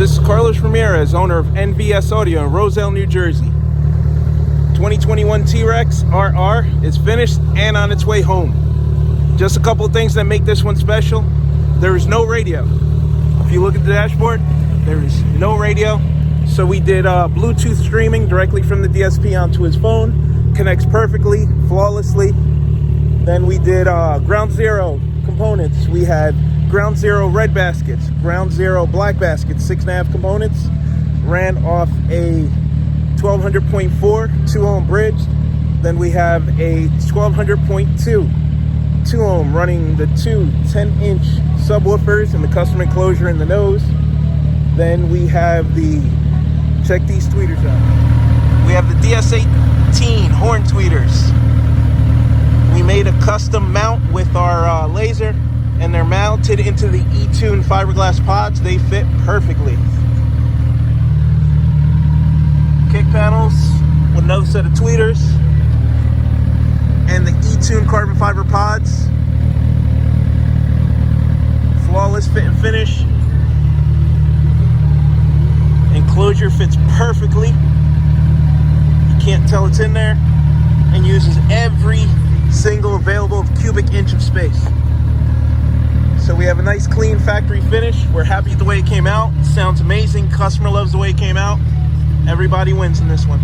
This is Carlos Ramirez, owner of NVS Audio in Roselle, New Jersey. 2021 T-Rex RR is finished and on its way home. Just a couple of things that make this one special. There is no radio. If you look at the dashboard, there is no radio. So we did Bluetooth streaming directly from the DSP onto his phone. Connects perfectly, flawlessly. Then we did Ground Zero components. We had Ground Zero red baskets, Ground Zero black baskets, 6.5 components. Ran off a 1200.4 2-ohm bridge. Then we have a 1200.2 2-ohm running the two 10-inch subwoofers and the custom enclosure in the nose. Then we have the, check these tweeters out. We have the DS18 horn tweeters. We made a custom mount with our laser, and they're mounted into the eTune fiberglass pods. They fit perfectly. Kick panels with another set of tweeters, and the eTune carbon fiber pods. Flawless fit and finish. Enclosure fits perfectly. You can't tell it's in there, and uses every single available cubic inch of space. So we have a nice clean factory finish. We're happy with the way it came out. It sounds amazing. Customer loves the way it came out. Everybody wins in this one.